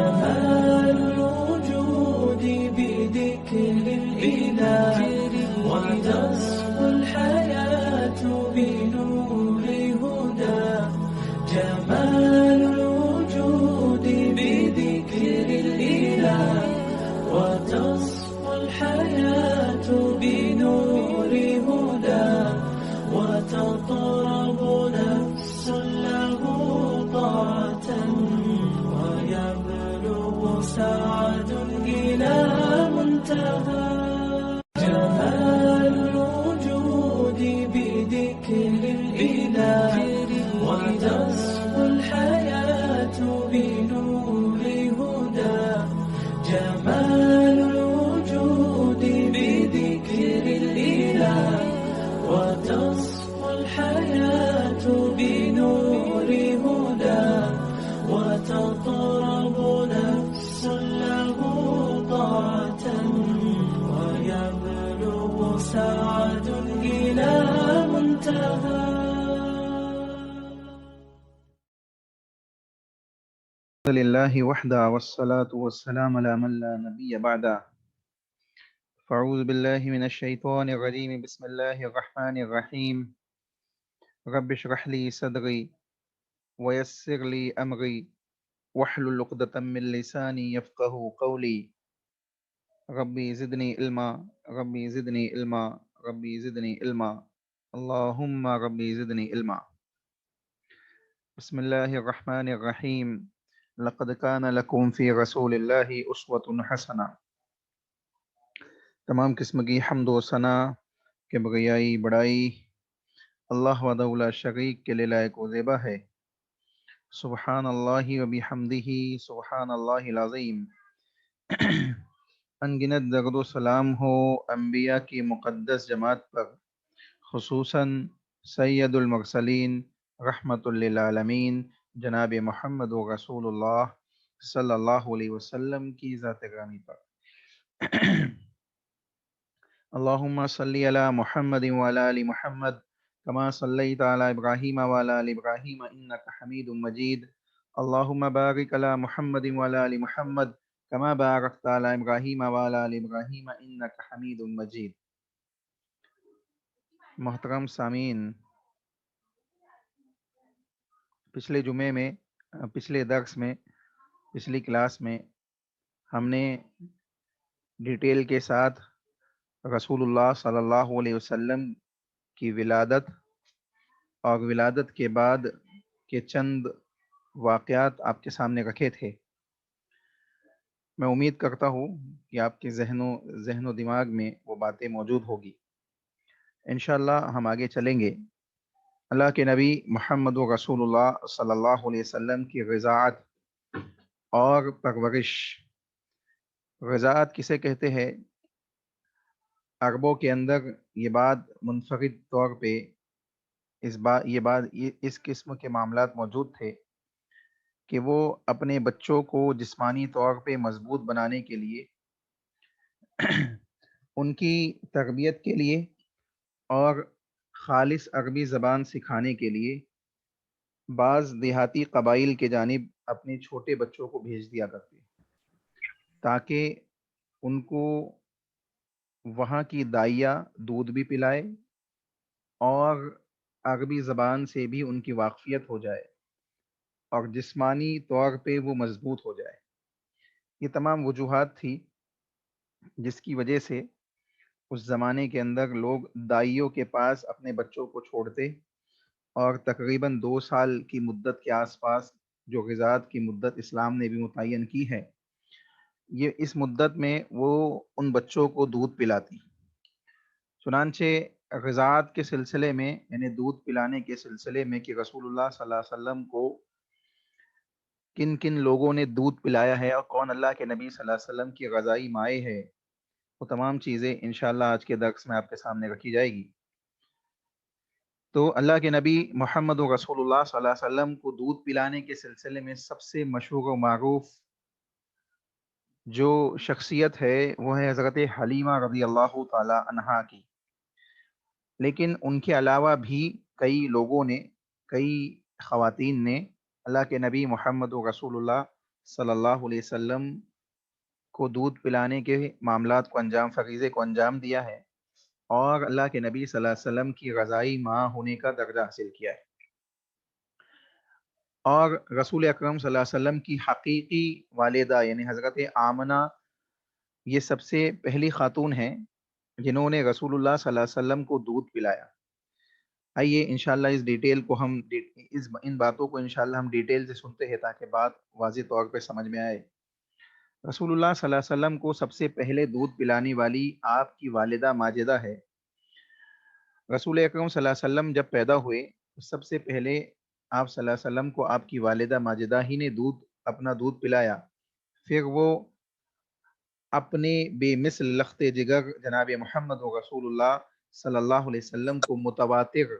جمال الوجود بذكر الإله وتصفو الحياة بنور هدى. جمال الوجود بذكر الإله وتصفو الحياة بنور هدى. وتطرب نفس له طاعة ويبلغ سعد إلى منتهى. جمال الوجود بذكر الإله وتصفو الحياة بنور هدى. جمال الوجود بذكر الإله وتصفو الحياة بنور هدى. وتطرب نفس له طاعة ويبلغ سعد إلى منتهى. الحمد لله وحده والصلاة والسلام على من لا نبي بعده. فأعوذ بالله من الشيطان الرجيم. بسم الله الرحمن الرحيم. رب اشرح لي صدري ويسر لي أمري واحلل عقدة من لساني يفقه قولي. ربي زدني علما ربي زدني علما ربي زدني علما اللهم ربي زدني علما. بسم الله الرحمن الرحيم. لقد كان لكم في رسول الله اسوۃ حسنہ. تمام قسم کی حمد و ثنا کبریائی بڑائی اللہ وحدہ لا شریک کے لیے لائق و زیبا ہے. سبحان اللہ و بحمدہ سبحان اللہ العظیم. انگنت درود و سلام ہو انبیاء کی مقدس جماعت پر، خصوصاً سید المرسلین رحمت للعالمین جناب محمد و رسول اللہ صلی اللہ علیہ وسلم کی ذات گرامی پر. اللہم صلی علی محمد وعلی آل محمد کما صلیت علی ابراہیم وعلی آل ابراہیم انک حمید مجید. اللہم بارک علی محمد وعلی آل محمد کما بارکت علی ابراہیم وعلی آل ابراہیم انک حمید مجید. محترم سامعین، پچھلے جمعے میں، پچھلے درس میں، پچھلی کلاس میں ہم نے ڈیٹیل کے ساتھ رسول اللہ صلی اللہ علیہ وسلم کی ولادت اور ولادت کے بعد کے چند واقعات آپ کے سامنے رکھے تھے. میں امید کرتا ہوں کہ آپ کے ذہن و دماغ میں وہ باتیں موجود ہوگی. انشاءاللہ ہم آگے چلیں گے. اللہ کے نبی محمد و رسول اللہ صلی اللہ علیہ وسلم کی غذاءت اور پرورش. غذاءت کسے کہتے ہیں؟ عربوں کے اندر یہ بات منفرد طور پہ اس قسم کے معاملات موجود تھے کہ وہ اپنے بچوں کو جسمانی طور پہ مضبوط بنانے کے لیے، ان کی تربیت کے لیے اور خالص عربی زبان سکھانے کے لیے بعض دیہاتی قبائل کے جانب اپنے چھوٹے بچوں کو بھیج دیا کرتے تاکہ ان کو وہاں کی دائیا دودھ بھی پلائے اور عربی زبان سے بھی ان کی واقفیت ہو جائے اور جسمانی طور پہ وہ مضبوط ہو جائے. یہ تمام وجوہات تھی جس کی وجہ سے اس زمانے کے اندر لوگ دائیوں کے پاس اپنے بچوں کو چھوڑتے اور تقریباً 2 سال کی مدت کے آس پاس، جو غذاءت کی مدت اسلام نے بھی متعین کی ہے، یہ اس مدت میں وہ ان بچوں کو دودھ پلاتی. چنانچہ غذاءت کے سلسلے میں، یعنی دودھ پلانے کے سلسلے میں کہ رسول اللہ صلی اللہ علیہ وسلم کو کن کن لوگوں نے دودھ پلایا ہے اور کون اللہ کے نبی صلی اللہ علیہ وسلم کی غذائی مائع ہے، وہ تمام چیزیں انشاءاللہ آج کے درس میں آپ کے سامنے رکھی جائے گی. تو اللہ کے نبی محمد و رسول اللہ صلی اللہ علیہ وسلم کو دودھ پلانے کے سلسلے میں سب سے مشہور و معروف جو شخصیت ہے وہ ہے حضرت حلیمہ رضی اللہ تعالی عنہا کی. لیکن ان کے علاوہ بھی کئی لوگوں نے، کئی خواتین نے اللہ کے نبی محمد و رسول اللہ صلی اللہ علیہ وسلم کو دودھ پلانے کے معاملات کو فریضے کو انجام دیا ہے، اور اللہ کے نبی صلی اللہ علیہ وسلم کی رضائی ماں ہونے کا درجہ حاصل کیا ہے، اور رسول اکرم صلی اللہ علیہ وسلم کی حقیقی والدہ یعنی حضرت آمنہ یہ سب سے پہلی خاتون ہیں جنہوں نے رسول اللہ صلی اللہ علیہ وسلم کو دودھ پلایا۔ آئیے انشاءاللہ اس ڈیٹیل کو ان باتوں کو انشاءاللہ ہم ڈیٹیل سے سنتے ہیں تاکہ بات واضح طور پہ سمجھ میں آئے۔ رسول اللہ صلی اللہ علیہ وسلم کو سب سے پہلے دودھ پلانے والی آپ کی والدہ ماجدہ ہے۔ رسول اکرم صلی اللہ علیہ وسلم جب پیدا ہوئے تو سب سے پہلے آپ صلی اللہ علیہ وسلم کو آپ کی والدہ ماجدہ ہی نے اپنا دودھ پلایا، پھر وہ اپنے بے مثل لخت جگر جناب محمد و رسول اللہ صلی اللہ علیہ وسلم کو متواتر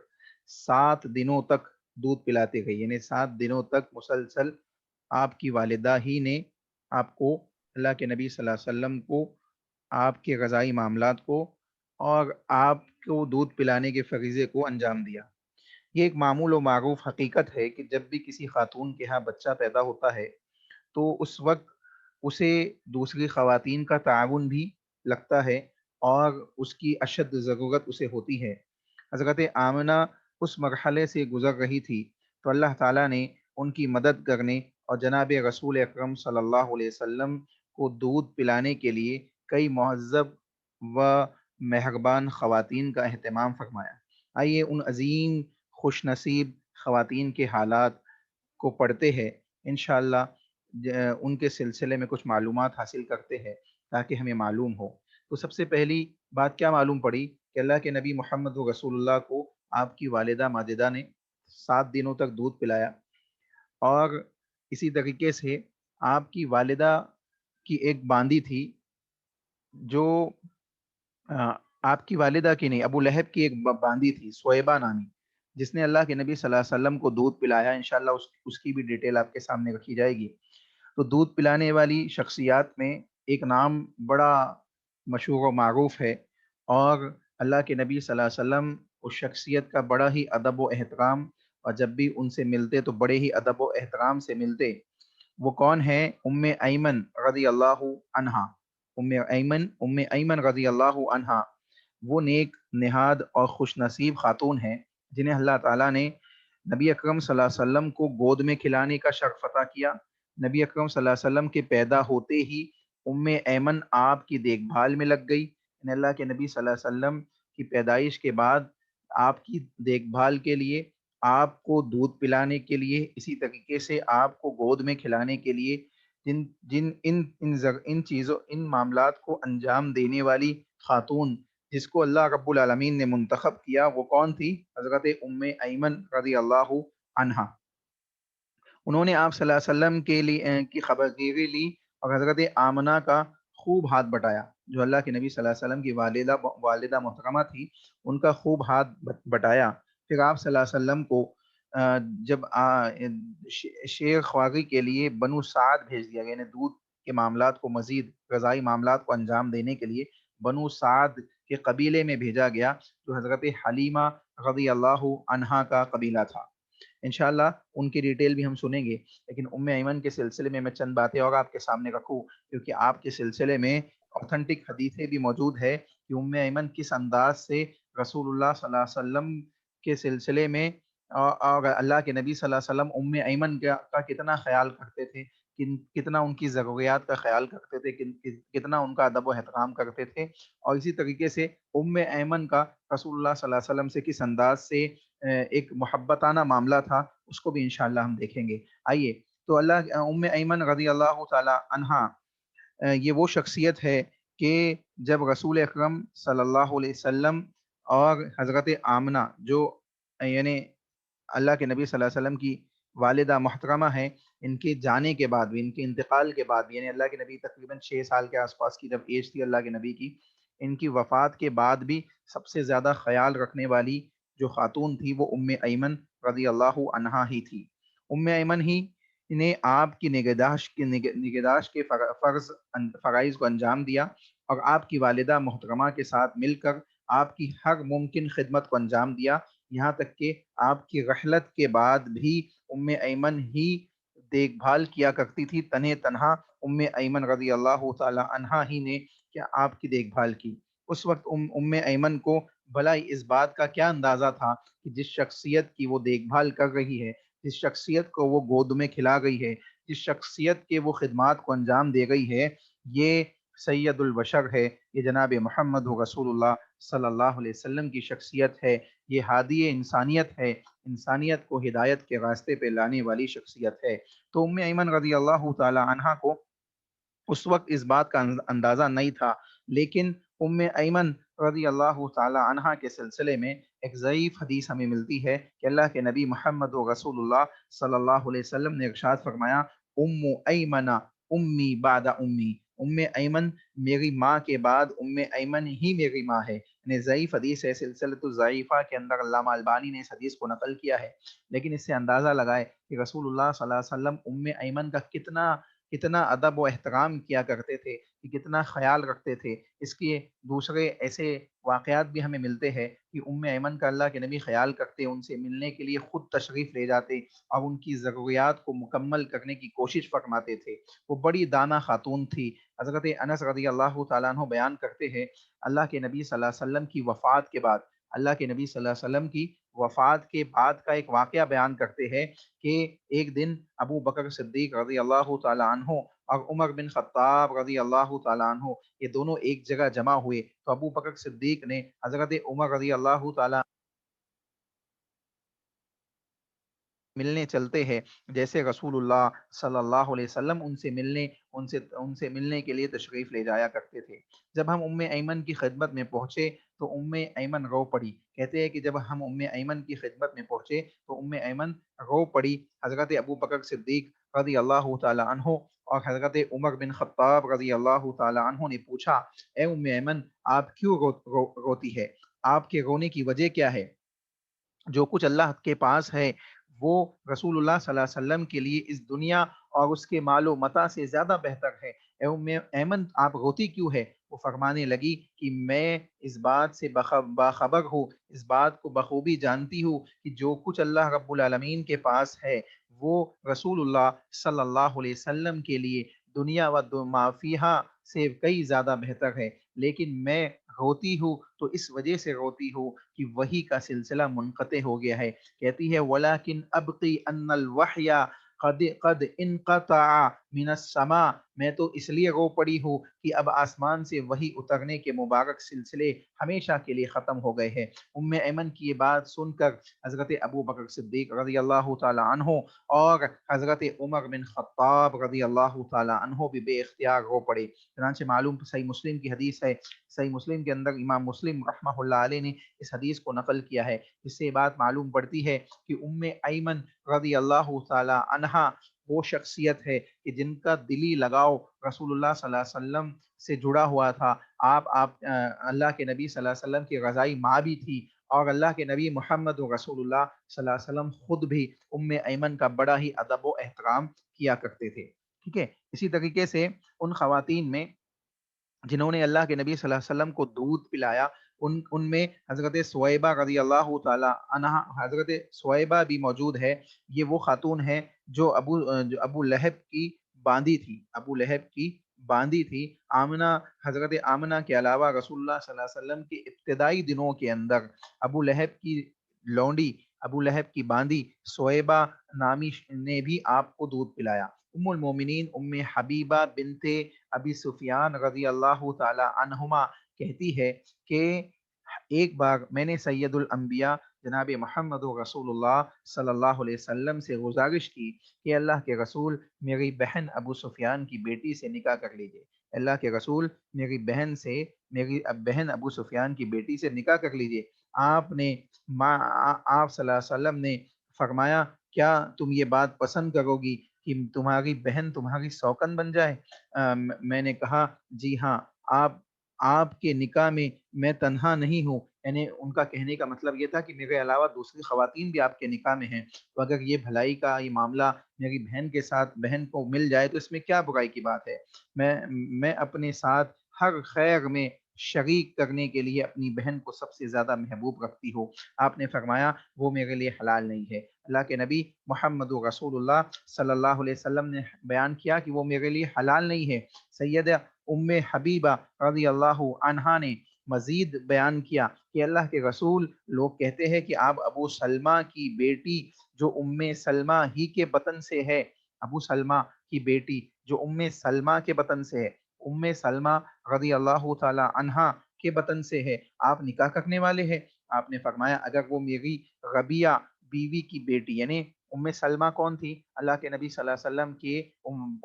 7 دنوں تک دودھ پلاتے گئے، یعنی 7 دنوں تک مسلسل آپ کی والدہ ہی نے آپ کو، اللہ کے نبی صلی اللہ علیہ وسلم کو، آپ کے غذائی معاملات کو اور آپ کو دودھ پلانے کے فریضے کو انجام دیا۔ یہ ایک معمول و معروف حقیقت ہے کہ جب بھی کسی خاتون کے ہاں بچہ پیدا ہوتا ہے تو اس وقت اسے دوسری خواتین کا تعاون بھی لگتا ہے اور اس کی اشد ضرورت اسے ہوتی ہے۔ حضرت آمنہ اس مرحلے سے گزر رہی تھی تو اللہ تعالیٰ نے ان کی مدد کرنے اور جناب رسول اکرم صلی اللہ علیہ وسلم کو دودھ پلانے کے لیے کئی مہذب و مہربان خواتین کا اہتمام فرمایا۔ آئیے ان عظیم خوش نصیب خواتین کے حالات کو پڑھتے ہیں، انشاءاللہ ان کے سلسلے میں کچھ معلومات حاصل کرتے ہیں تاکہ ہمیں معلوم ہو۔ تو سب سے پہلی بات کیا معلوم پڑی کہ اللہ کے نبی محمد رسول اللہ کو آپ کی والدہ ماجدہ نے 7 دنوں تک دودھ پلایا، اور اسی طریقے سے آپ کی والدہ کی ایک باندی تھی جو آپ کی والدہ کی نہیں، ابو لہب کی ایک باندی تھی سویبہ نامی، جس نے اللہ کے نبی صلی اللہ علیہ وسلم کو دودھ پلایا۔ انشاءاللہ اس کی بھی ڈیٹیل آپ کے سامنے رکھی جائے گی۔ تو دودھ پلانے والی شخصیات میں ایک نام بڑا مشہور و معروف ہے، اور اللہ کے نبی صلی اللہ علیہ وسلم اس شخصیت کا بڑا ہی ادب و احترام، اور جب بھی ان سے ملتے تو بڑے ہی ادب و احترام سے ملتے۔ وہ کون ہے؟ ام ایمن رضی اللہ عنہا۔ ام ایمن رضی اللہ عنہا وہ نیک نہاد اور خوش نصیب خاتون ہیں جنہیں اللہ تعالیٰ نے نبی اکرم صلی اللہ علیہ وسلم کو گود میں کھلانے کا شرف عطا کیا۔ نبی اکرم صلی اللہ علیہ وسلم کے پیدا ہوتے ہی ام ایمن آپ کی دیکھ بھال میں لگ گئی، یعنی اللہ کے نبی صلی اللہ علیہ وسلم کی پیدائش کے بعد آپ کی دیکھ بھال کے لیے، آپ کو دودھ پلانے کے لیے، اسی طریقے سے آپ کو گود میں کھلانے کے لیے جن جن ان چیزوں ان معاملات کو انجام دینے والی خاتون جس کو اللہ رب العالمین نے منتخب کیا، وہ کون تھی؟ حضرت ام ایمن رضی اللہ عنہا۔ انہوں نے آپ صلی اللہ علیہ وسلم کے لیے کی خبرگیری لی اور حضرت آمنہ کا خوب ہاتھ بٹایا، جو اللہ کے نبی صلی اللہ علیہ وسلم کی والدہ محترمہ تھی، ان کا خوب ہاتھ بٹایا۔ پھر آپ صلی اللہ علیہ وسلم کو جب شیر خواگی کے لیے بنو سعد بھیج دیا گیا، یعنی دودھ کے معاملات کو، مزید غذائی معاملات کو انجام دینے کے لیے بنو سعد کے قبیلے میں بھیجا گیا، جو حضرت حلیمہ رضی اللہ عنہا کا قبیلہ تھا۔ انشاءاللہ ان کی ڈیٹیل بھی ہم سنیں گے، لیکن ام ایمن کے سلسلے میں چند باتیں اور آپ کے سامنے رکھوں، کیونکہ آپ کے سلسلے میں اوتھنٹک حدیثیں بھی موجود ہے کہ ام ایمن کس انداز سے رسول اللہ صلی اللہ علیہ وسلم کے سلسلے میں اور اللہ کے نبی صلی اللہ علیہ وسلم ام ایمن کا کتنا خیال کرتے تھے، کتنا ان کی ضروریات کا خیال کرتے تھے، کتنا ان کا ادب و احترام کرتے تھے، اور اسی طریقے سے ام ایمن کا رسول اللہ صلی اللہ علیہ وسلم سے کس انداز سے ایک محبتانہ معاملہ تھا، اس کو بھی انشاءاللہ ہم دیکھیں گے۔ آئیے تو ام ایمن رضی اللہ تعالی عنہا یہ وہ شخصیت ہے کہ جب رسول اکرم صلی اللہ علیہ وسلم اور حضرت آمنہ جو یعنی اللہ کے نبی صلی اللہ علیہ وسلم کی والدہ محترمہ ہیں، ان کے جانے کے بعد بھی، ان کے انتقال کے بعد بھی، یعنی اللہ کے نبی تقریباً 6 سال کے آس پاس کی جب ایج تھی اللہ کے نبی کی، ان کی وفات کے بعد بھی سب سے زیادہ خیال رکھنے والی جو خاتون تھی وہ ام ایمن رضی اللہ عنہا ہی تھی۔ ام ایمن ہی نے آپ کی نگہداشت کے فرائض کو انجام دیا، اور آپ کی والدہ محترمہ کے ساتھ مل کر آپ کی ہر ممکن خدمت کو انجام دیا، یہاں تک کہ آپ کی رحلت کے بعد بھی ام ایمن ہی دیکھ بھال کیا کرتی تھی تنہے تنہا ایمن رضی اللہ تعالی عنہا ہی نے کیا آپ کی دیکھ بھال کی۔ اس وقت ایمن کو بھلا اس بات کا کیا اندازہ تھا کہ جس شخصیت کی وہ دیکھ بھال کر رہی ہے، جس شخصیت کو وہ گود میں کھلا گئی ہے، جس شخصیت کے وہ خدمات کو انجام دے گئی ہے، یہ سید البشر ہے، یہ جناب محمد رسول اللہ صلی اللہ علیہ وسلم کی شخصیت ہے، یہ ہادی انسانیت ہے، انسانیت کو ہدایت کے راستے پہ لانے والی شخصیت ہے۔ تو ایمن رضی اللہ تعالی عنہا کو اس وقت اس بات کا اندازہ نہیں تھا، لیکن ایمن رضی اللہ تعالی عنہا کے سلسلے میں ایک ضعیف حدیث ہمیں ملتی ہے کہ اللہ کے نبی محمد رسول اللہ صلی اللہ علیہ وسلم نے ارشاد فرمایا، ایمن امی بعد امی، ایمن میری ماں کے بعد ایمن ہی میری ماں ہے۔ یعنی ضعیف حدیث ہے، سلسلۃ الضعیفہ کے اندر علامہ البانی نے اس حدیث کو نقل کیا ہے، لیکن اس سے اندازہ لگائے کہ رسول اللہ صلی اللہ علیہ وسلم ایمن کا کتنا کتنا ادب و احترام کیا کرتے تھے، کہ کتنا خیال رکھتے تھے۔ اس کے دوسرے ایسے واقعات بھی ہمیں ملتے ہیں کہ ایمن کا اللہ کے نبی خیال کرتے، ان سے ملنے کے لیے خود تشریف لے جاتے اور ان کی ضروریات کو مکمل کرنے کی کوشش فرماتے تھے۔ وہ بڑی دانا خاتون تھی۔ حضرت انس رضی اللہ تعالیٰ عنہ بیان کرتے ہیں، اللہ کے نبی صلی اللہ علیہ وسلم کی وفات کے بعد، اللہ کے نبی صلی اللہ علیہ وسلم کی وفات کے بعد کا ایک واقعہ بیان کرتے ہیں کہ ایک دن ابو بکر صدیق رضی اللہ تعالیٰ عنہ اور عمر بن خطاب رضی اللہ تعالیٰ عنہ یہ دونوں ایک جگہ جمع ہوئے، تو ابو بکر صدیق نے حضرت عمر رضی اللہ تعالیٰ ملنے چلتے ہیں، جیسے رسول اللہ صلی اللہ علیہ وسلم ان سے ملنے کے لیے تشریف لے جایا کرتے تھے۔ جب ہم ایمن کی خدمت میں پہنچے تو ایمن رو پڑی۔ کہتے ہیں کہ جب ہم ایمن کی خدمت میں پہنچے تو ایمن رو پڑی۔ حضرت ابو بکر صدیق رضی اللہ تعالی عنہ اور حضرت عمر بن خطاب رضی اللہ تعالی عنہ نے پوچھا، اے ایمن، آپ کیوں روتی ہے؟ آپ کے رونے کی وجہ کیا ہے؟ جو کچھ اللہ کے پاس ہے وہ رسول اللہ صلی اللہ علیہ وسلم کے لیے اس دنیا اور اس کے مال و متاع سے زیادہ بہتر ہے۔ اے ایمن، آپ روتی کیوں ہے؟ وہ فرمانے لگی کہ میں اس بات سے باخبر ہوں، اس بات کو بخوبی جانتی ہوں کہ جو کچھ اللہ رب العالمین کے پاس ہے وہ رسول اللہ صلی اللہ علیہ وسلم کے لیے دنیا و ما فیہا سے کئی زیادہ بہتر ہے، لیکن میں روتی ہوں تو اس وجہ سے روتی ہوں کہ وحی کا سلسلہ منقطع ہو گیا ہے۔ کہتی ہے وَلَكِنْ أَبْقِي أَنَّ الْوَحْيَ قد انقطع من السماء، میں تو اس لیے رو پڑی ہوں کہ اب آسمان سے وحی اترنے کے مبارک سلسلے ہمیشہ کے لیے ختم ہو گئے ہیں۔ ایمن کی یہ بات سن کر حضرت ابو بکر صدیق رضی اللہ تعالی عنہ اور حضرت عمر بن خطاب رضی اللہ تعالی عنہ بھی بے اختیار رو پڑے۔ چنانچہ معلوم صحیح مسلم کی حدیث ہے، صحیح مسلم کے اندر امام مسلم رحمہ اللہ علیہ نے اس حدیث کو نقل کیا ہے، اس سے بات معلوم پڑتی ہے کہ ایمن رضی اللہ تعالی عنہا وہ شخصیت ہے کہ جن کا دلی لگاؤ رسول اللہ صلی اللہ علیہ وسلم سے جڑا ہوا تھا۔ آپ اللہ کے نبی صلی اللہ علیہ وسلم کی رضائی ماں بھی تھی، اور اللہ کے نبی محمد رسول اللہ صلی اللہ علیہ وسلم خود بھی ایمن کا بڑا ہی ادب و احترام کیا کرتے تھے۔ ٹھیک ہے، اسی طریقے سے ان خواتین میں جنہوں نے اللہ کے نبی صلی اللہ علیہ وسلم کو دودھ پلایا، ان میں حضرت سویبہ رضی اللہ تعالی عنہ، حضرت سویبہ بھی موجود ہے۔ یہ وہ خاتون ہے جو ابو لہب کی باندی تھی، ابو لہب کی باندی تھی۔ آمنہ، حضرت آمنہ کے علاوہ رسول اللہ صلی اللہ علیہ وسلم کے ابتدائی دنوں کے اندر ابو لہب کی لونڈی، ابو لہب کی باندی سویبہ نامی نے بھی آپ کو دودھ پلایا۔ المومنین حبیبہ بنت ابی سفیان رضی اللہ تعالی عنہما کہتی ہے کہ ایک بار میں نے سید الانبیاء جناب محمد رسول اللہ صلی اللہ علیہ وسلم سے گزارش کی کہ اللہ کے رسول میری بہن ابو سفیان کی بیٹی سے نکاح کر لیجئے، اللہ کے رسول میری بہن ابو سفیان کی بیٹی سے نکاح کر لیجئے۔ آپ صلی اللہ علیہ وسلم نے فرمایا، کیا تم یہ بات پسند کرو گی کہ تمہاری بہن تمہاری سوکن بن جائے؟ میں نے کہا جی ہاں، آپ کے نکاح میں تنہا نہیں ہوں، یعنی ان کا کہنے کا مطلب یہ تھا کہ میرے علاوہ دوسری خواتین بھی آپ کے نکاح میں ہیں، تو اگر یہ بھلائی کا یہ معاملہ میری بہن کے ساتھ بہن کو مل جائے تو اس میں کیا برائی کی بات ہے؟ میں اپنے ساتھ ہر خیر میں شریک کرنے کے لیے اپنی بہن کو سب سے زیادہ محبوب رکھتی ہو، آپ نے فرمایا وہ میرے لیے حلال نہیں ہے۔ اللہ کے نبی محمد رسول اللہ صلی اللہ علیہ وسلم نے بیان کیا کہ وہ میرے لیے حلال نہیں ہے۔ سیدہ ام حبیبہ رضی اللہ عنہا نے مزید بیان کیا کہ اللہ کے رسول، لوگ کہتے ہیں کہ آپ ابو سلمہ کی بیٹی جو ام سلمہ ہی کے بطن سے ہے، ابو سلمہ کی بیٹی جو ام سلمہ کے بطن سے ہے، ام سلمہ رضی اللہ تعالی عنہا کے بطن سے ہے، آپ نکاح کرنے والے ہیں؟ آپ نے فرمایا اگر وہ میری ربیہ بیوی کی بیٹی، یعنی ام سلمہ کون تھی؟ اللہ کے نبی صلی اللہ علیہ وسلم کی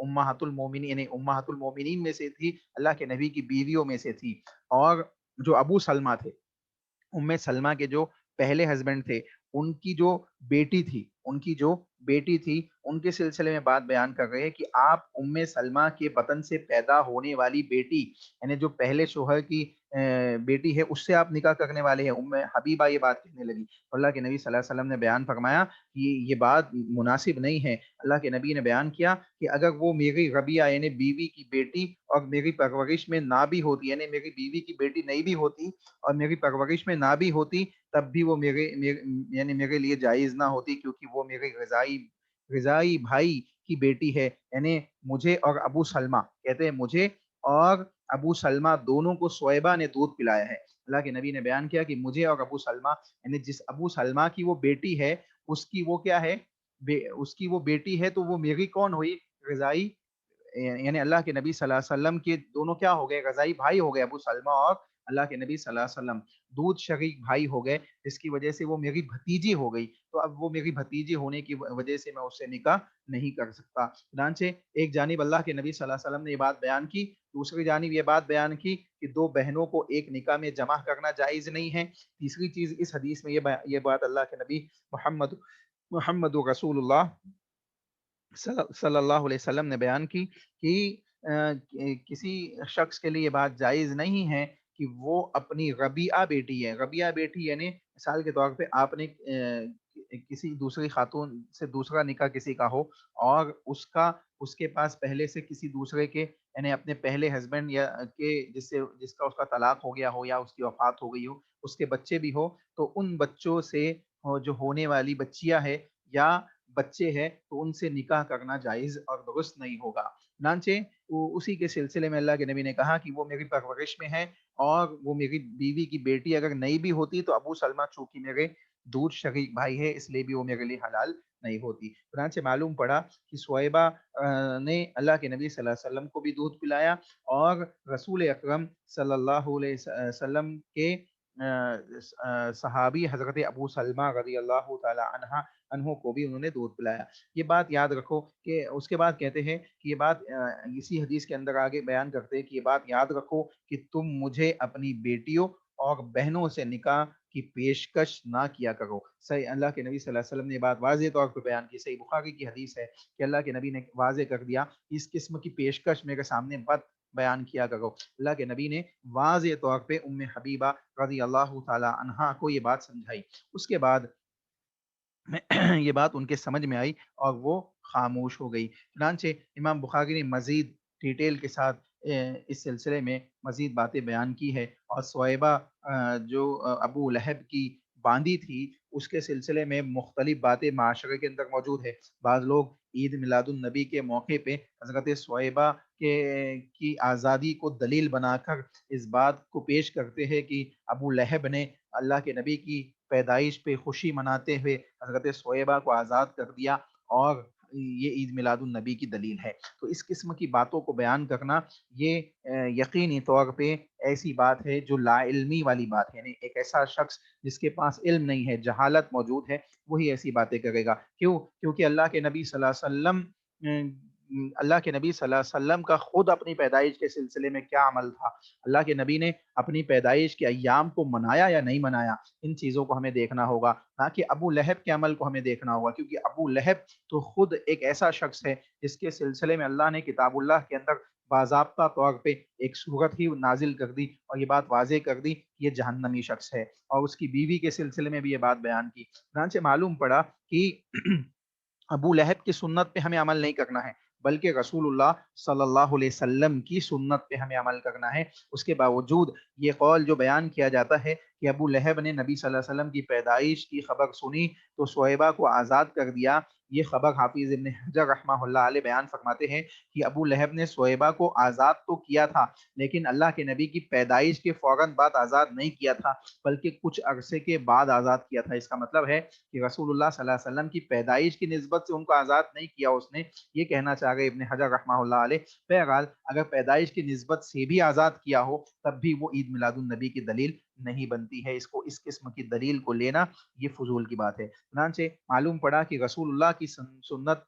امہات المومنین، یعنی امہات المومنین میں سے تھی، اللہ کے نبی کی بیویوں میں سے تھی۔ اور جو ابو سلمہ تھے، ام سلمہ کے جو پہلے ہسبینڈ تھے، ان کی جو بیٹی تھی، ان کے سلسلے میں بات بیان کر رہے ہیں کہ آپ ام سلمہ کے بطن سے پیدا ہونے والی بیٹی، یعنی جو پہلے شوہر کی بیٹی ہے، اس سے آپ نکاح کرنے والے ہیں۔ ام حبیبہ یہ بات کہنے لگی، اللہ کے نبی صلی اللہ علیہ وسلم نے بیان فرمایا کہ یہ بات مناسب نہیں ہے۔ اللہ کے نبی نے بیان کیا کہ اگر وہ میری ربیہ یعنی بیوی کی بیٹی اور میری پرورش میں نہ بھی ہوتی، یعنی میری بیوی کی بیٹی نہیں بھی ہوتی اور میری پرورش میں نہ بھی ہوتی، تب بھی وہ یعنی میرے لیے جائز نہ ہوتی، کیونکہ وہ میرے غذائی بھائی کی بیٹی ہے۔ یعنی مجھے اور ابو سلمہ، کہتے ہیں مجھے اور ابو سلمہ دونوں کو سویبہ نے دودھ پلایا ہے۔ اللہ کے نبی نے بیان کیا کہ مجھے اور ابو سلمہ، یعنی جس ابو سلمہ کی وہ بیٹی ہے، اس کی وہ کیا ہے، اس کی وہ بیٹی ہے، تو وہ میری کون ہوئی؟ غذائی، یعنی اللہ کے نبی صلی اللہ علیہ وسلم کے دونوں کیا ہو گئے؟ غذائی بھائی ہو گئے ابو سلمہ اور اللہ کے نبی صلی اللہ علیہ وسلم، دودھ شریک بھائی ہو گئے، جس کی وجہ سے وہ میری بھتیجی ہو گئی۔ تو اب وہ میری بھتیجی ہونے کی وجہ سے میں اس سے نکاح نہیں کر سکتا۔ چنانچہ ایک جانب اللہ کے نبی صلی اللہ علیہ وسلم نے یہ بات بیان کی، دوسری جانب یہ بات بیان کی کہ دو بہنوں کو ایک نکاح میں جمع کرنا جائز نہیں ہے۔ تیسری چیز اس حدیث میں یہ بات اللہ کے نبی محمد رسول اللہ صلی اللہ علیہ وسلم نے بیان کی کہ کسی شخص کے لیے یہ بات جائز نہیں ہے کہ وہ اپنی ربیعہ بیٹی ہے، ربیعہ بیٹی یعنی مثال کے طور پہ آپ نے کسی دوسری خاتون سے دوسرا نکاح کسی کا ہو اور اس کے پاس پہلے سے کسی دوسرے کے، یعنی اپنے پہلے ہسبینڈ یا کے جس کا اس کا طلاق ہو گیا ہو یا اس کی وفات ہو گئی ہو، اس کے بچے بھی ہو، تو ان بچوں سے جو ہونے والی بچیاں ہے یا بچے ہیں، تو ان سے نکاح کرنا جائز اور درست نہیں ہوگا۔ چنانچہ اسی کے سلسلے میں اللہ کے نبی نے کہا کہ وہ میری پرورش میں ہے اور وہ میری بیوی کی بیٹی اگر نہیں بھی ہوتی تو ابو سلمہ چونکہ میرے دودھ شریک بھائی ہے، اس لیے بھی وہ میرے لیے حلال نہیں ہوتی۔ چنانچہ معلوم پڑا کہ سویبہ نے اللہ کے نبی صلی اللہ علیہ وسلم کو بھی دودھ پلایا اور رسول اکرم صلی اللہ علیہ وسلم کے صحابی حضرت ابو سلمہ رضی اللہ تعالی عنہ کو بھی انہوں نے دودھ پلایا۔ یہ بات یاد رکھو کہ اس کے بعد کہتے ہیں کہ یہ بات اسی حدیث کے اندر آگے بیان کرتے ہیں کہ یہ بات یاد رکھو کہ تم مجھے اپنی بیٹیوں اور بہنوں سے نکاح کی پیشکش نہ کیا کرو۔ صحیح، اللہ کے نبی صلی اللہ علیہ وسلم نے یہ بات واضح طور پر بیان کی، صحیح بخاری کی حدیث ہے کہ اللہ کے نبی نے واضح کر دیا اس قسم کی پیشکش میرے سامنے مت بیان کیا کرو۔ اللہ کے نبی نے واضح طور پہ ام حبیبہ رضی اللہ تعالی عنہا کو یہ بات سمجھائی۔ اس کے بعد یہ بات ان کے سمجھ میں آئی اور وہ خاموش ہو گئی۔ چنانچہ امام بخاری نے مزید ڈیٹیل کے ساتھ اس سلسلے میں مزید باتیں بیان کی ہے، اور سویبہ جو ابو لہب کی باندی تھی، اس کے سلسلے میں مختلف باتیں معاشرے کے اندر موجود ہے۔ بعض لوگ عید میلاد النبی کے موقع پہ حضرت سویبہ کی آزادی کو دلیل بنا کر اس بات کو پیش کرتے ہیں کہ ابو لہب نے اللہ کے نبی کی پیدائش پہ خوشی مناتے ہوئے حضرت سویبہ کو آزاد کر دیا اور یہ عید میلاد النبی کی دلیل ہے۔ تو اس قسم کی باتوں کو بیان کرنا یہ یقینی طور پہ ایسی بات ہے جو لا علمی والی بات ہے، یعنی ایک ایسا شخص جس کے پاس علم نہیں ہے، جہالت موجود ہے، وہی ایسی باتیں کرے گا۔ کیوں؟ کیونکہ اللہ کے نبی صلی اللہ علیہ وسلم کا خود اپنی پیدائش کے سلسلے میں کیا عمل تھا، اللہ کے نبی نے اپنی پیدائش کے ایام کو منایا یا نہیں منایا، ان چیزوں کو ہمیں دیکھنا ہوگا، نہ کہ ابو لہب کے عمل کو ہمیں دیکھنا ہوگا، کیونکہ ابو لہب تو خود ایک ایسا شخص ہے جس کے سلسلے میں اللہ نے کتاب اللہ کے اندر باضابطہ طور پہ ایک صورت ہی نازل کر دی اور یہ بات واضح کر دی کہ یہ جہنمی شخص ہے، اور اس کی بیوی کے سلسلے میں بھی یہ بات بیان کی۔ چنانچہ معلوم پڑا کہ ابو لہب کی سنت پہ ہمیں عمل نہیں کرنا ہے، بلکہ رسول اللہ صلی اللہ علیہ وسلم کی سنت پہ ہمیں عمل کرنا ہے۔ اس کے باوجود یہ قول جو بیان کیا جاتا ہے کہ ابو لہب نے نبی صلی اللہ علیہ وسلم کی پیدائش کی خبر سنی تو شعیبہ کو آزاد کر دیا، یہ خبر حافظ ابن حجر رحمہ اللہ علیہ بیان فرماتے ہیں کہ ابو لہب نے شعیبہ کو آزاد تو کیا تھا لیکن اللہ کے نبی کی پیدائش کے فوراً بعد آزاد نہیں کیا تھا، بلکہ کچھ عرصے کے بعد آزاد کیا تھا۔ اس کا مطلب ہے کہ رسول اللہ صلی اللہ علیہ وسلم کی پیدائش کی نسبت سے ان کو آزاد نہیں کیا اس نے، یہ کہنا چاہ گئے ابن حجر رحمہ اللہ علیہ۔ بہرحال اگر پیدائش کی نسبت سے بھی آزاد کیا ہو تب بھی وہ عید میلاد النبی کی دلیل نہیں بنتی ہے، اس قسم کی دلیل کو لینا یہ فضول کی بات ہے۔ چنانچہ معلوم پڑا کہ رسول اللہ کی سنت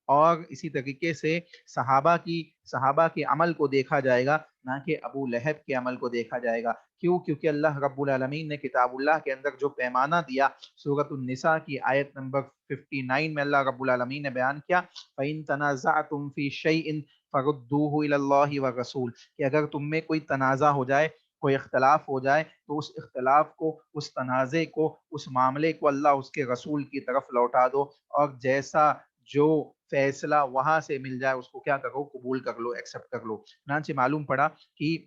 اور اسی طریقے سے صحابہ کے عمل کو دیکھا جائے گا، نہ کہ ابو لہب کے عمل کو دیکھا جائے گا۔ کیوں؟ کیونکہ اللہ رب العالمین نے کتاب اللہ کے اندر جو پیمانہ دیا، سورۃ النساء کی آیت نمبر 59 میں اللہ رب العالمین نے بیان کیا، فَإِن تَنَازَعْتُمْ فِي شَيْءٍ فَرُدُّوهُ إِلَى اللَّهِ وَالرَّسُولِ، کہ اگر تم میں کوئی تنازع ہو جائے، کوئی اختلاف ہو جائے تو اس اختلاف کو، اس تنازع کو، اس معاملے کو اللہ اس کے رسول کی طرف لوٹا دو، اور جیسا جو فیصلہ وہاں سے مل جائے اس کو کیا کرو؟ قبول کر لو، ایکسپٹ کر لو۔ چنانچہ معلوم پڑا کہ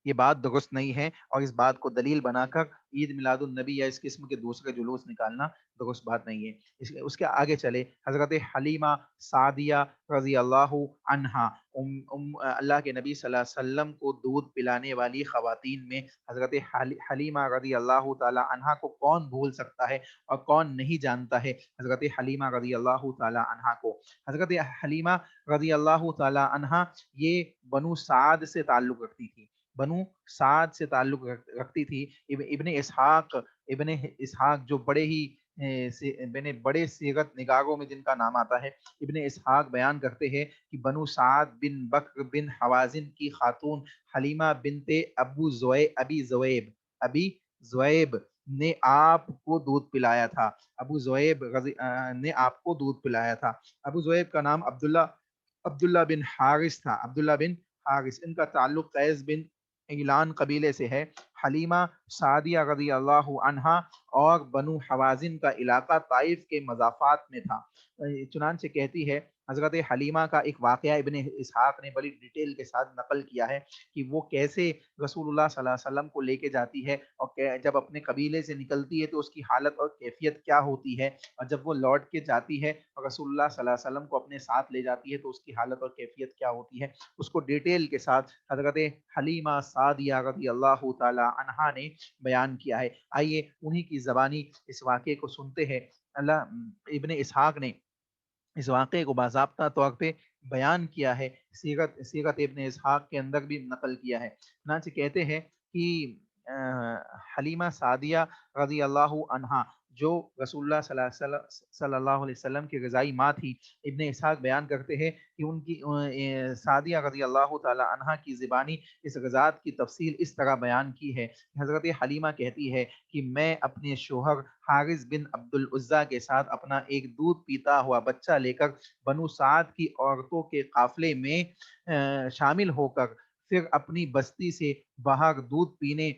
یہ بات درست نہیں ہے، اور اس بات کو دلیل بنا کر عید میلاد النبی یا اس قسم کے دوسرے جلوس نکالنا درست بات نہیں ہے۔ اس کے آگے چلے، حضرت حلیمہ سعدیہ رضی اللہ عنہا، اللہ کے نبی صلی اللہ علیہ وسلم کو دودھ پلانے والی خواتین میں حضرت حلیمہ رضی اللہ تعالی عنہا کو کون بھول سکتا ہے اور کون نہیں جانتا ہے حضرت حلیمہ رضی اللہ تعالی عنہا کو۔ حضرت حلیمہ رضی اللہ تعالی عنہا یہ بنو سعد سے تعلق رکھتی تھی، بنو سعد سے تعلق رکھتی تھی۔ ابن اسحاق جو بڑے سیرت نگاروں میں جن کا نام آتا ہے، ابن اسحاق بیان کرتے ہیں کہ بنو سعد بن بکر بن حوازن کی خاتون حلیمہ بنت ابی زویب نے آپ کو دودھ پلایا تھا۔ ابو زویب نے آپ کو دودھ پلایا تھا۔ ابو زویب کا نام عبداللہ بن حارث تھا، عبداللہ بن حارث، ان کا تعلق قیس بن اعلان قبیلے سے ہے۔ حلیمہ سعدیہ رضی اللہ عنہا اور بنو حوازن کا علاقہ طائف کے مضافات میں تھا۔ چنانچہ کہتی ہے حضرت حلیمہ کا ایک واقعہ ابن اسحاق نے بڑی ڈیٹیل کے ساتھ نقل کیا ہے کہ وہ کیسے رسول اللہ صلی اللہ علیہ وسلم کو لے کے جاتی ہے، اور جب اپنے قبیلے سے نکلتی ہے تو اس کی حالت اور کیفیت کیا ہوتی ہے، اور جب وہ لوٹ کے جاتی ہے اور رسول اللہ صلی اللہ علیہ وسلم کو اپنے ساتھ لے جاتی ہے تو اس کی حالت اور کیفیت کیا ہوتی ہے، اس کو ڈیٹیل کے ساتھ حضرت حلیمہ سعدیہ رضی اللہ تعالی عنہا نے بیان کیا ہے۔ آئیے انہی کی زبانی اس واقعے کو سنتے ہیں۔ ابن اسحاق نے اس واقعے کو باضابطہ طور پہ بیان کیا ہے، سیرت ابن اسحاق کے اندر بھی نقل کیا ہے۔ چنانچہ کہتے ہیں کہ حلیمہ سعدیہ رضی اللہ عنہا جو رسول اللہ صلی اللہ علیہ وسلم کی غذائی ماں تھی، ابن اسحاق بیان کرتے ہیں کہ ان کی سعدیہ رضی اللہ تعالی عنہا کی زبانی اس غزات کی تفصیل اس طرح بیان کی ہے۔ حضرت حلیمہ کہتی ہے کہ میں اپنے شوہر حارث بن عبد العزیٰ کے ساتھ اپنا ایک دودھ پیتا ہوا بچہ لے کر بنو سعد کی عورتوں کے قافلے میں شامل ہو کر پھر اپنی بستی سے باہر دودھ پینے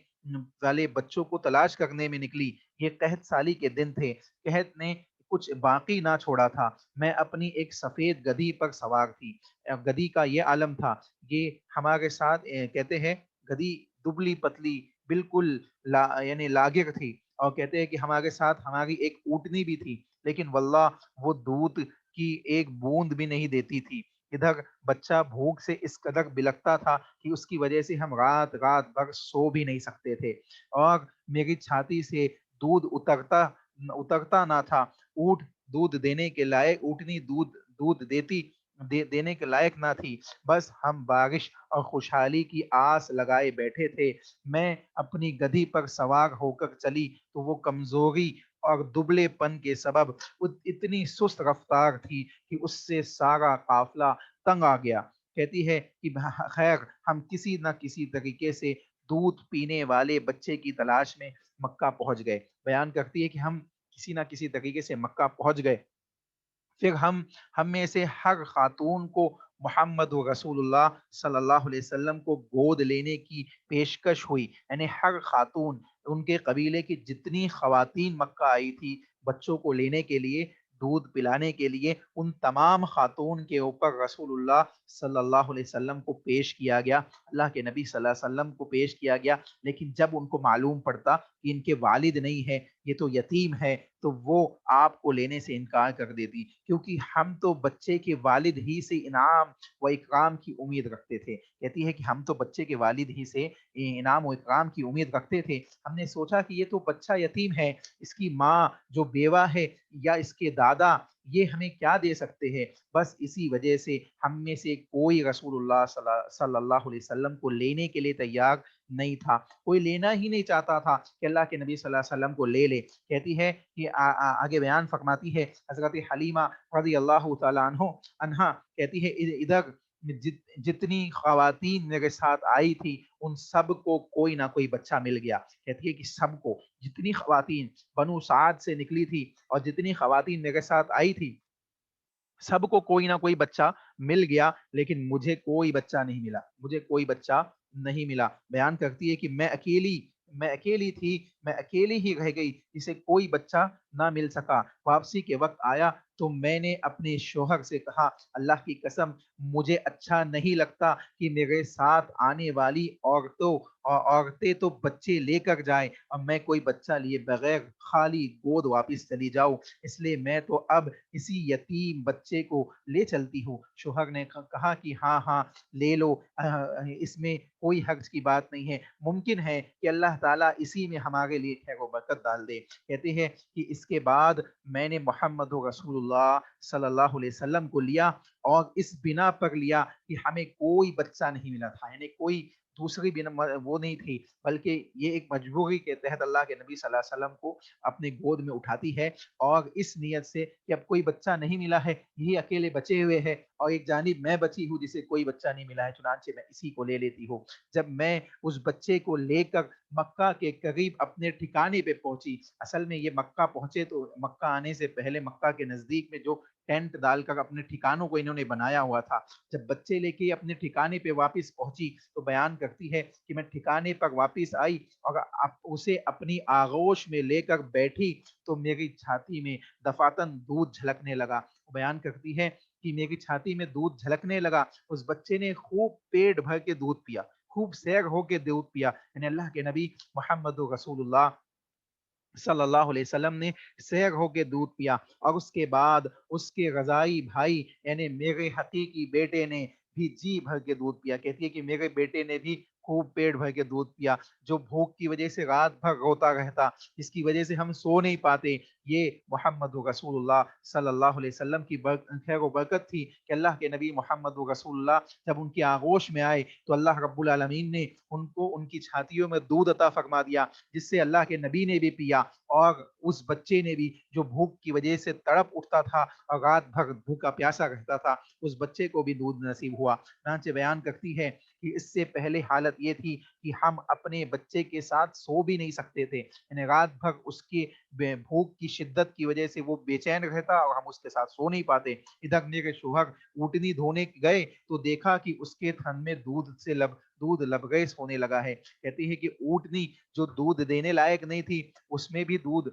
والے بچوں کو تلاش کرنے میں نکلی۔ یہ قحط سالی کے دن تھے، قحط نے کچھ باقی نہ چھوڑا تھا۔ میں اپنی ایک سفید گدھی پر سوار تھی۔ گدھی کا یہ عالم تھا، یہ ہمارے ساتھ کہتے ہیں گدھی دبلی پتلی بالکل یعنی لاغر تھی، اور کہتے ہیں کہ ہمارے ساتھ ہماری ایک اونٹنی بھی تھی، لیکن واللہ وہ دودھ کی ایک بوند بھی نہیں دیتی تھی۔ ادھر بچہ بھوک سے اس قدر بلکتا تھا کہ اس کی وجہ سے ہم رات بھر سو بھی نہیں سکتے تھے، اور میری چھاتی سے دودھ اترتا نہ تھا۔ اونٹ دودھ دینے کے لائق، اونٹنی دودھ دینے کے لائق نہ تھی، بس ہم بارش اور خوشحالی کی آس لگائے بیٹھے تھے۔ میں اپنی گدھی پر سوار ہو کر چلی تو وہ کمزوری اور دبلے پن کے سبب اتنی سست رفتار تھی کہ اس سے سارا قافلہ تنگ آ گیا۔ کہتی ہے کہ خیر ہم کسی نہ کسی طریقے سے دودھ پینے والے بچے کی تلاش میں مکہ پہنچ گئے۔ بیان کرتی ہے کہ ہم کسی نہ کسی طریقے سے مکہ پہنچ گئے، پھر ہم میں سے ہر خاتون کو محمد و رسول اللہ صلی اللہ علیہ وسلم کو گود لینے کی پیشکش ہوئی، یعنی ہر خاتون، ان کے قبیلے کی جتنی خواتین مکہ آئی تھی بچوں کو لینے کے لیے، دودھ پلانے کے لیے ان تمام خاتون کے اوپر رسول اللہ صلی اللہ علیہ وسلم کو پیش کیا گیا، اللہ کے نبی صلی اللہ علیہ وسلم کو پیش کیا گیا۔ لیکن جب ان کو معلوم پڑتا کہ ان کے والد نہیں ہے، یہ تو یتیم ہے، تو وہ آپ کو لینے سے انکار کر دیتی، کیونکہ ہم تو بچے کے والد ہی سے انعام و اکرام کی امید رکھتے تھے۔ کہتی ہے کہ ہم تو بچے کے والد ہی سے انعام و اکرام کی امید رکھتے تھے، ہم نے سوچا کہ یہ تو بچہ یتیم ہے، اس کی ماں جو بیوہ ہے یا اس کے دادا یہ ہمیں کیا دے سکتے ہیں، بس اسی وجہ سے ہم میں سے کوئی رسول اللہ صلی اللہ علیہ وسلم کو لینے کے لیے تیار نہیں تھا، کوئی لینا ہی نہیں چاہتا تھا کہ اللہ کے نبی صلی اللہ علیہ وسلم کو لے لے۔ کہتی ہے کہ آگے بیان فرماتی ہے حضرت حلیمہ رضی اللہ تعالیٰ عنہا کہتی ہے ادھر جتنی خواتین میرے ساتھ آئی تھی ان سب کو کوئی نہ کوئی بچہ مل گیا۔ کہتی ہے کہ سب کو، جتنی خواتین بنو سعد سے نکلی تھی اور جتنی خواتین میرے ساتھ آئی تھی سب کو کوئی نہ کوئی بچہ مل گیا، لیکن مجھے کوئی بچہ نہیں ملا، مجھے کوئی بچہ نہیں ملا۔ بیان کرتی ہے کہ میں اکیلی تھی، میں اکیلی ہی رہ گئی، جسے کوئی بچہ نہ مل سکا۔ واپسی کے وقت آیا تو میں نے اپنے شوہر سے کہا اللہ کی قسم مجھے اچھا نہیں لگتا کہ میرے ساتھ آنے والی عورتیں تو بچے لے کر جائیں اور میں کوئی بچہ لیے بغیر خالی گود واپس چلی جاؤں، اس لیے میں تو اب اسی یتیم بچے کو لے چلتی ہوں۔ شوہر نے کہا کہ ہاں ہاں لے لو، اس میں کوئی حرج کی بات نہیں ہے، ممکن ہے کہ اللہ تعالیٰ اسی میں ہمارے لیے خیر و برکت ڈال دے۔ کہتے ہیں کہ اس کے بعد میں نے محمد رسول اللہ صلی اللہ علیہ وسلم کو لیا، اور اس بنا پر لیا کہ ہمیں کوئی بچہ نہیں ملا تھا، یعنی کوئی دوسری بنا وہ نہیں تھی، بلکہ یہ ایک مجبوری کے تحت اللہ کے نبی صلی اللہ علیہ وسلم کو اپنے گود میں اٹھاتی ہے، اور اس نیت سے کہ اب کوئی بچہ نہیں ملا ہے، یہی اکیلے بچے ہوئے ہیں اور ایک جانب میں بچی ہوں جسے کوئی بچہ نہیں ملا ہے، چنانچہ میں اسی کو لے لیتی ہوں۔ جب میں اس بچے کو لے کر مکہ کے قریب اپنے ٹھکانے پہ پہنچی، اصل میں یہ مکہ پہنچے تو مکہ آنے سے پہلے مکہ کے نزدیک میں جو ٹینٹ ڈال کر اپنے ٹھکانوں کو انہوں نے بنایا ہوا تھا، جب بچے لے کے اپنے ٹھکانے پہ واپس پہنچی تو بیان کرتی ہے کہ میں ٹھکانے پر واپس آئی اور اسے اپنی آغوش میں لے کر بیٹھی تو میری چھاتی میں دفاتن دودھ جھلکنے لگا۔ بیان کرتی ہے کہ میری چھاتی میں دودھ جھلکنے لگا، اس بچے نے خوب پیٹ بھر کے دودھ پیا، خوب سیر ہو کے دودھ پیا، یعنی اللہ کے نبی محمد رسول اللہ صلی اللہ علیہ وسلم نے سیر ہو کے دودھ پیا، اور اس کے بعد اس کے رضائی بھائی یعنی میرے حقیقی بیٹے نے بھی جی بھر کے دودھ پیا۔ کہتی ہے کہ میرے بیٹے نے بھی خوب پیٹ بھر کے دودھ پیا، جو بھوک کی وجہ سے رات بھر روتا رہتا، جس کی وجہ سے ہم سو نہیں پاتے، یہ محمد رسول اللہ صلی اللہ علیہ وسلم کی خیر و برکت تھی کہ اللہ کے نبی محمد رسول اللہ جب ان کی آغوش میں آئے تو اللہ رب العالمین نے ان کو ان کی چھاتیوں میں دودھ عطا فرما دیا، جس سے اللہ کے نبی نے بھی پیا اور اس بچے نے بھی، جو بھوک کی وجہ سے تڑپ اٹھتا تھا اور رات بھر بھوکا پیاسا رہتا تھا، اس بچے کو بھی دودھ نصیب ہوا۔ چنانچہ بیان کرتی ہے کہ اس سے پہلے حالت یہ تھی کہ ہم اپنے بچے کے ساتھ سو بھی نہیں سکتے تھے، یعنی رات بھر اس کی بھوک کی شدت کی وجہ سے وہ بے چین رہتا اور ہم اس کے ساتھ سو نہیں پاتے۔ ادھر میرے شوہر اونٹنی دھونے گئے تو دیکھا کہ اس کے تھن میں دودھ لبریز ہونے لگا ہے۔ کہتی ہے کہ اونٹنی جو دودھ دینے لائق نہیں تھی اس میں بھی دودھ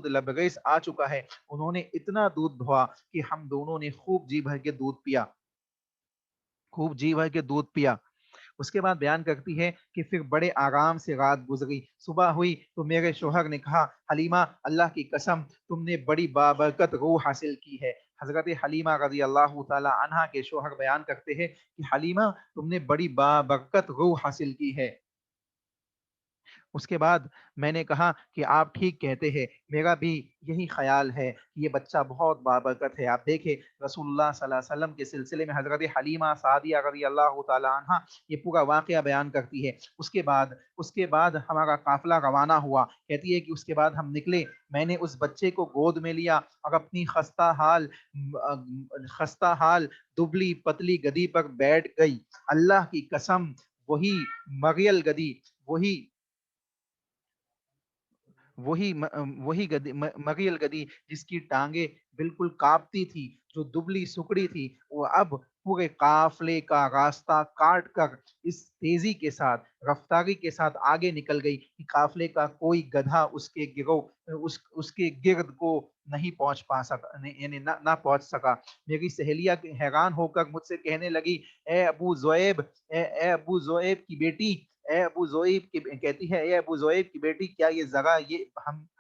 لبریز آ چکا ہے۔ انہوں نے اتنا دودھ دھوا کہ ہم دونوں نے خوب جی بھر کے دودھ پیا، خوب جی بھر کے دودھ پیا۔ اس کے بعد بیان کرتی ہے کہ پھر بڑے آرام سے رات گزری، صبح ہوئی تو میرے شوہر نے کہا حلیمہ اللہ کی قسم تم نے بڑی بابرکت روح حاصل کی ہے۔ حضرت حلیمہ رضی اللہ تعالی عنہا کے شوہر بیان کرتے ہیں کہ حلیمہ تم نے بڑی بابرکت روح حاصل کی ہے۔ اس کے بعد میں نے کہا کہ آپ ٹھیک کہتے ہیں، میرا بھی یہی خیال ہے کہ یہ بچہ بہت بابرکت ہے۔ آپ دیکھیں رسول اللہ صلی اللہ علیہ وسلم کے سلسلے میں حضرت حلیمہ سعدیہ رضی اللہ تعالی عنہا یہ پورا واقعہ بیان کرتی ہے۔ اس کے بعد ہمارا قافلہ روانہ ہوا۔ کہتی ہے کہ اس کے بعد ہم نکلے، میں نے اس بچے کو گود میں لیا اور اپنی خستہ حال دبلی پتلی گدی پر بیٹھ گئی۔ اللہ کی قسم وہی مریل گدی، وہی مریل گدی جس کی ٹانگیں بالکل کاپتی تھی، جو دبلی سکڑی تھی، وہ اب پورے قافلے کا راستہ کاٹ کر اس تیزی کے ساتھ، رفتاری کے ساتھ آگے نکل گئی کہ قافلے کا کوئی گدھا اس کے گرد کو نہیں پہنچ پا سکا، یعنی نہ پہنچ سکا۔ میری سہیلیہ حیران ہو کر مجھ سے کہنے لگی، اے ابو زویب، اے ابو زویب کی بیٹی، اے ابو زویب کی کہتی ہے، اے ابو زویب کی بیٹی، کیا یہ ذرا یہ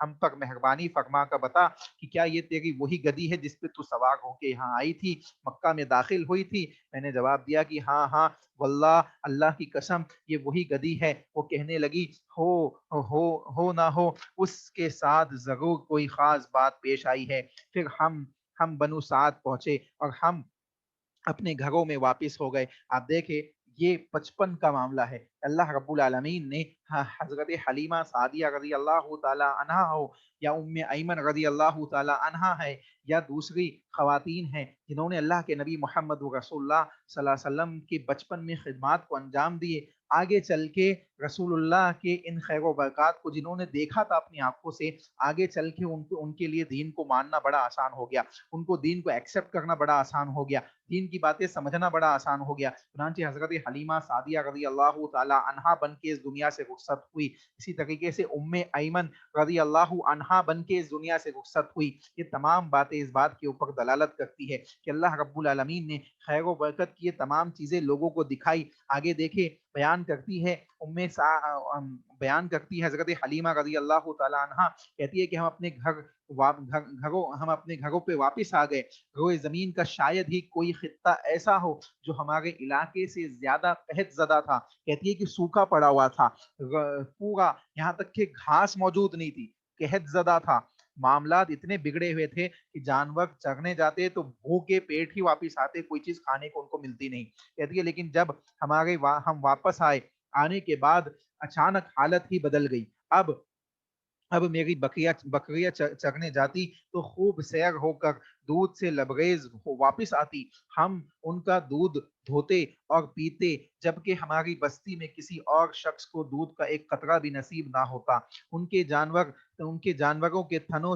ہم پر مہربانی فرما کر بتا کہ کیا یہ تیری وہی گدی ہے جس پہ تو سوار ہو کے یہاں آئی تھی، مکہ میں داخل ہوئی تھی؟ میں نے جواب دیا کہ ہاں ہاں واللہ، اللہ کی قسم یہ وہی گدی ہے۔ وہ کہنے لگی، ہو نہ ہو اس کے ساتھ ضرور کوئی خاص بات پیش آئی ہے۔ پھر ہم بنو سعد پہنچے اور ہم اپنے گھروں میں واپس ہو گئے۔ آپ دیکھیں یہ 55 کا معاملہ ہے۔ اللہ رب العالمین نے حضرت حلیمہ سعدیہ رضی اللہ تعالی عنہا ہو، یا ایمن رضی اللہ تعالی عنہا ہے، یا دوسری خواتین ہیں جنہوں نے اللہ کے نبی محمد رسول اللہ صلی اللہ علیہ وسلم کے بچپن میں خدمات کو انجام دیے، آگے چل کے رسول اللہ کے ان خیر و برکات کو جنہوں نے دیکھا تھا اپنی آنکھوں سے، آگے چل کے ان کے لیے دین کو ماننا بڑا آسان ہو گیا، ان کو دین کو ایکسیپٹ کرنا بڑا آسان ہو گیا، دین کی باتیں سمجھنا بڑا آسان ہو گیا۔ چنانچہ حضرت حلیمہ سعدیہ رضی اللہ تعالی عنہا بن کے اس دنیا سے رخصت ہوئی، اسی طریقے سے ایمن رضی اللہ عنہا بن کے اس دنیا سے رخصت ہوئی۔ یہ تمام باتیں اس بات کے اوپر دلالت کرتی ہے کہ اللہ رب العالمین نے خیر و برکت کی یہ تمام چیزیں لوگوں کو دکھائی۔ آگے دیکھیں بیان کرتی ہے بیان کرتی ہے حضرت حلیمہ رضی اللہ تعالی عنہا، کہتی ہے کہ ہم اپنے گھروں پہ واپس آ گئے۔ روئے زمین کا شاید ہی کوئی خطہ ایسا ہو جو ہمارے علاقے سے زیادہ قحط زدہ تھا۔ کہتی ہے کہ سوکھا پڑا ہوا تھا پورا، یہاں تک کہ گھاس موجود نہیں تھی، قحط زدہ تھا۔ معاملات اتنے بگڑے ہوئے تھے کہ جانور چرنے جاتے تو بھوکے پیٹ ہی واپس آتے، کوئی چیز کھانے کو ان کو ملتی نہیں۔ کہتی ہے لیکن جب ہم واپس آنے کے بعد اچانک حالت ہی بدل گئی۔ اب میری بکریاں چرنے جاتی تو خوب سیر ہو کر دودھ سے لبریز واپس آتی، ہم ان کا دودھ دھوتے اور پیتے، جبکہ ہماری بستی میں کسی اور شخص کو دودھ کا ایک قطرہ بھی نصیب نہ ہوتا۔ ان کے جانوروں کے تھنوں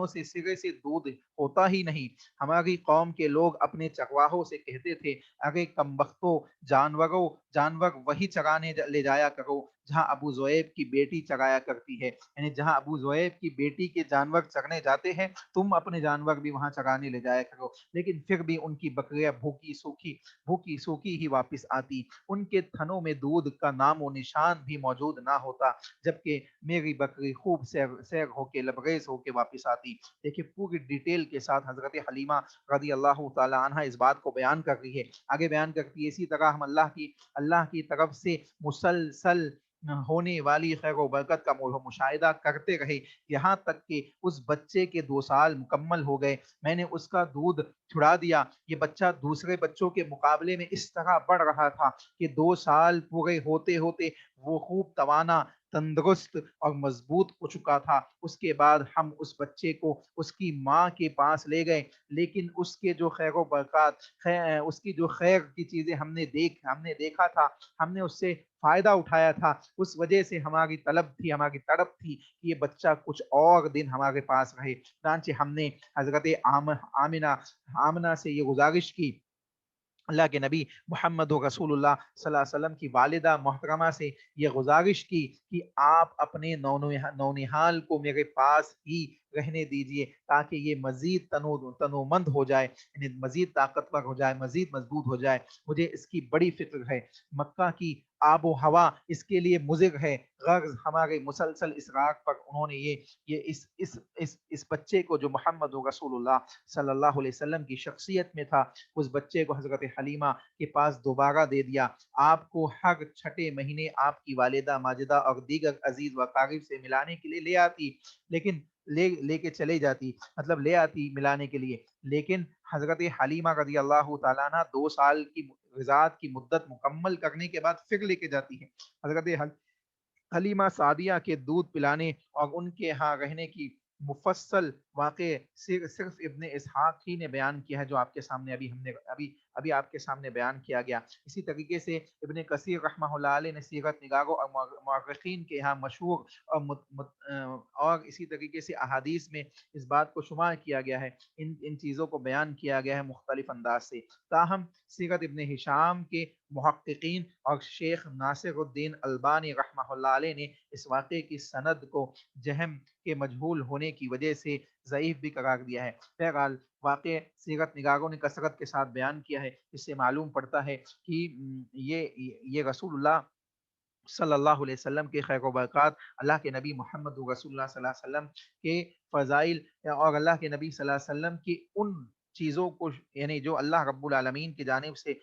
سے سرے سے دودھ ہوتا ہی نہیں۔ ہماری قوم کے لوگ اپنے چرواہوں سے کہتے تھے، ارے کمبختو، جانور وہی چرانے لے جایا کرو جہاں ابو زویب کی بیٹی چرایا کرتی ہے، یعنی جہاں ابو زویب کی بیٹی کے جانور چرنے جاتے ہیں تم اپنے جانور بھی وہاں چرانے لے جایا کرو۔ لیکن پھر بھی ان کی بکریاں بھوکی سوکھی ہی واپس آتی، ان کے تھنوں میں دودھ کا نام و نشان بھی موجود نہ ہوتا، جبکہ میری بکری خوب سیر ہو کے لبریز ہو کے واپس آتی۔ دیکھیے پوری ڈیٹیل کے ساتھ حضرت حلیمہ رضی اللہ تعالی عنہا اس بات کو بیان کر رہی ہے۔ آگے بیان کرتی ہے، اسی طرح ہم اللہ کی طرف سے مسلسل ہونے والی خیر و برکت کا مشاہدہ کرتے رہے، یہاں تک کہ اس بچے کے 2 سال مکمل ہو گئے۔ میں نے اس کا دودھ چھڑا دیا، یہ بچہ دوسرے بچوں کے مقابلے میں اس طرح بڑھ رہا تھا کہ 2 سال پورے ہوتے ہوتے وہ خوب توانا، تندرست اور مضبوط ہو چکا تھا۔ اس کے بعد ہم اس بچے کو اس کی ماں کے پاس لے گئے، لیکن اس کے جو خیر و برکات، اس کی جو خیر کی چیزیں ہم نے دیکھا تھا، ہم نے اس سے فائدہ اٹھایا تھا، اس وجہ سے ہماری تڑپ تھی کہ یہ بچہ کچھ اور دن ہمارے پاس رہے۔ چنانچہ ہم نے حضرت آمنہ سے یہ گزارش کی، اللہ کے نبی محمد رسول اللہ صلی اللہ علیہ وسلم کی والدہ محترمہ سے یہ گزارش کی کہ آپ اپنے نونہال کو میرے پاس ہی رہنے دیجئے تاکہ یہ مزید تنومند ہو جائے، یعنی مزید طاقتور ہو جائے، مزید مضبوط ہو جائے۔ مجھے اس کی بڑی فکر ہے، مکہ کی آب و ہوا اس کے لیے مضر ہے، غرض ہمارے مسلسل اصرار پر انہوں نے اس بچے کو جو محمد رسول اللہ صلی اللہ علیہ وسلم کی شخصیت میں تھا، اس بچے کو حضرت حلیمہ کے پاس دوبارہ دے دیا۔ آپ کو ہر چھٹے مہینے آپ کی والدہ ماجدہ اور دیگر عزیز و اقارب سے ملانے کے لیے لے آتی، لیکن لے کے چلے جاتی، مطلب لے آتی ملانے کے لیے، لیکن حضرت حلیمہ رضی اللہ تعالیٰ عنہ 2 سال کی رضاعت کی مدت مکمل کرنے کے بعد پھر لے کے جاتی ہے۔ حضرت حلیمہ سعدیہ کے دودھ پلانے اور ان کے ہاں رہنے کی مفصل واقع صرف ابن اسحاق ہی نے بیان کیا ہے، جو آپ کے سامنے ابھی آپ کے سامنے بیان کیا گیا۔ اسی طریقے سے ابن کثیر رحمہ اللہ علیہ نے سیرت نگاروں اور مورخین کے یہاں مشہور اور اسی طریقے سے احادیث میں اس بات کو شمار کیا گیا ہے، ان چیزوں کو بیان کیا گیا ہے مختلف انداز سے۔ تاہم سیرت ابن ہشام کے محققین اور شیخ ناصر الدین البانی رحمہ اللہ علیہ نے اس واقعے کی سند کو جہم کے مجہول ہونے کی وجہ سے ضعیف بھی قرار دیا ہے۔ بہرحال واقع سیرت نگاروں نے کثرت کے ساتھ بیان کیا ہے، اس سے معلوم پڑتا ہے کہ یہ رسول اللہ صلی اللہ علیہ وسلم کے خیر و برکات، اللہ کے نبی محمد رسول اللہ صلی اللہ علیہ وسلم کے فضائل، اور اللہ کے نبی صلی اللہ علیہ وسلم کی ان چیزوں کو، یعنی جو اللہ رب العالمین کی جانب سے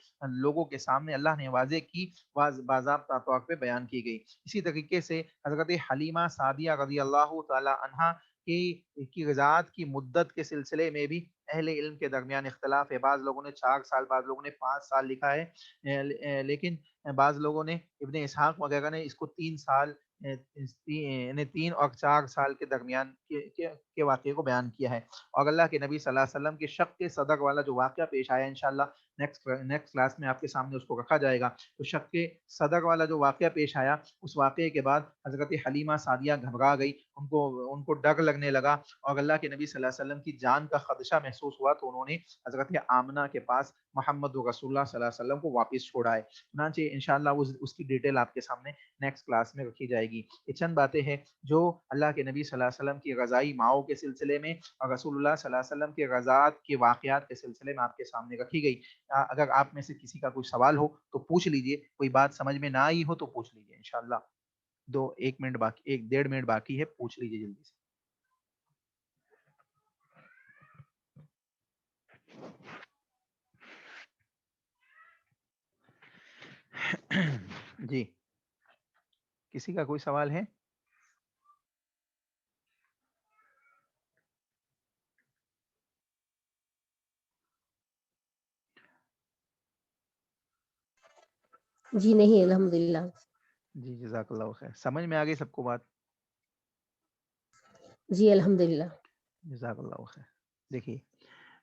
لوگوں کے سامنے اللہ نے واضح کی، باضابطہ طور پہ بیان کی گئی۔ اسی طریقے سے حضرت حلیمہ سعدیہ رضی اللہ تعالی عنہا کی رضاعت کی مدت کے سلسلے میں بھی اہل علم کے درمیان اختلاف ہے۔ بعض لوگوں نے 4 سال، بعض لوگوں نے 5 سال لکھا ہے، لیکن بعض لوگوں نے، ابن اسحاق وغیرہ نے اس کو 3 سال، یعنی 3 اور 4 سال کے درمیان کے واقعے کو بیان کیا ہے۔ اور اللہ کے نبی صلی اللہ علیہ وسلم کے شق کے صدق والا جو واقعہ پیش آیا، انشاءاللہ نیکسٹ کلاس میں آپ کے سامنے اس کو رکھا جائے گا۔ تو شق کے صدق والا جو واقعہ پیش آیا، اس واقعے کے بعد حضرت حلیمہ سعدیہ گھبرا گئی، ان کو ڈر لگنے لگا، اور اللہ کے نبی صلی اللہ علیہ وسلم کی جان کا خدشہ محسوس ہوا، تو انہوں نے حضرت آمنہ کے پاس محمد رسول اللہ صلی اللہ علیہ وسلم کو واپس چھوڑا ہے۔ چنانچہ انشاءاللہ اس کی ڈیٹیل آپ کے سامنے نیکسٹ کلاس میں رکھی جائے گی۔ یہ چند باتیں ہیں جو اللہ کے نبی صلی اللہ علیہ وسلم کی غذائی ماؤں کے سلسلے میں اور رسول اللہ صلی اللہ علیہ وسلم کے غزات کے واقعات کے سلسلے میں آپ کے سامنے رکھی گئی۔ اگر آپ میں سے کسی کا کوئی سوال ہو تو پوچھ لیجئے، کوئی بات سمجھ میں نہ آئی ہو تو پوچھ لیجئے انشاءاللہ۔ 1 منٹ باقی، 1.5 منٹ باقی ہے، پوچھ لیجئے جلدی سے۔ جی، کسی کا کوئی سوال ہے؟ جی نہیں، الحمدللہ۔ جی جزاک اللہ خیر، سمجھ میں آ گئی سب کو بات؟ جی الحمدللہ۔ جزاک اللہ خیر۔ دیکھیے،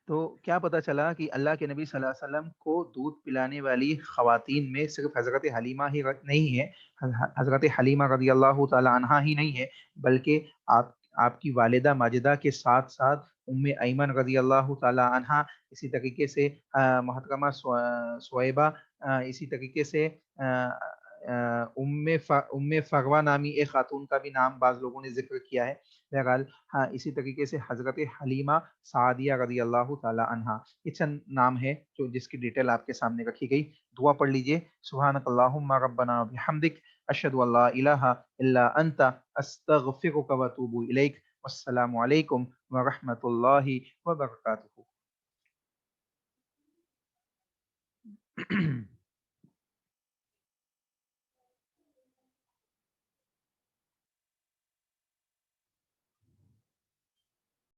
تو کیا پتہ چلا کہ اللہ کے نبی صلی اللہ علیہ وسلم کو دودھ پلانے والی خواتین میں صرف حضرت حلیمہ ہی نہیں ہے، حضرت حلیمہ رضی اللہ تعالی عنہا ہی نہیں ہے، بلکہ آپ کی والدہ ماجدہ کے ساتھ ساتھ ام ایمن رضی اللہ تعالی عنہا، اسی طریقے سے محترمہ سویبہ، اسی طریقے سے ام فروہ نامی ایک خاتون کا بھی نام بعض لوگوں نے ذکر کیا ہے۔ بہرحال ہاں، اسی طریقے سے حضرت حلیمہ سعدیہ رضی اللہ تعالی عنہا، یہ چند نام ہے جو جس کی ڈیٹیل آپ کے سامنے رکھی گئی۔ دعا پڑھ لیجئے۔ سبحانک اللہم ربنا بحمدک، اشہد ان لا الہ الا انت، استغفرک و اتوب الیک۔ والسلام علیکم ورحمۃ اللہ وبرکاتہ۔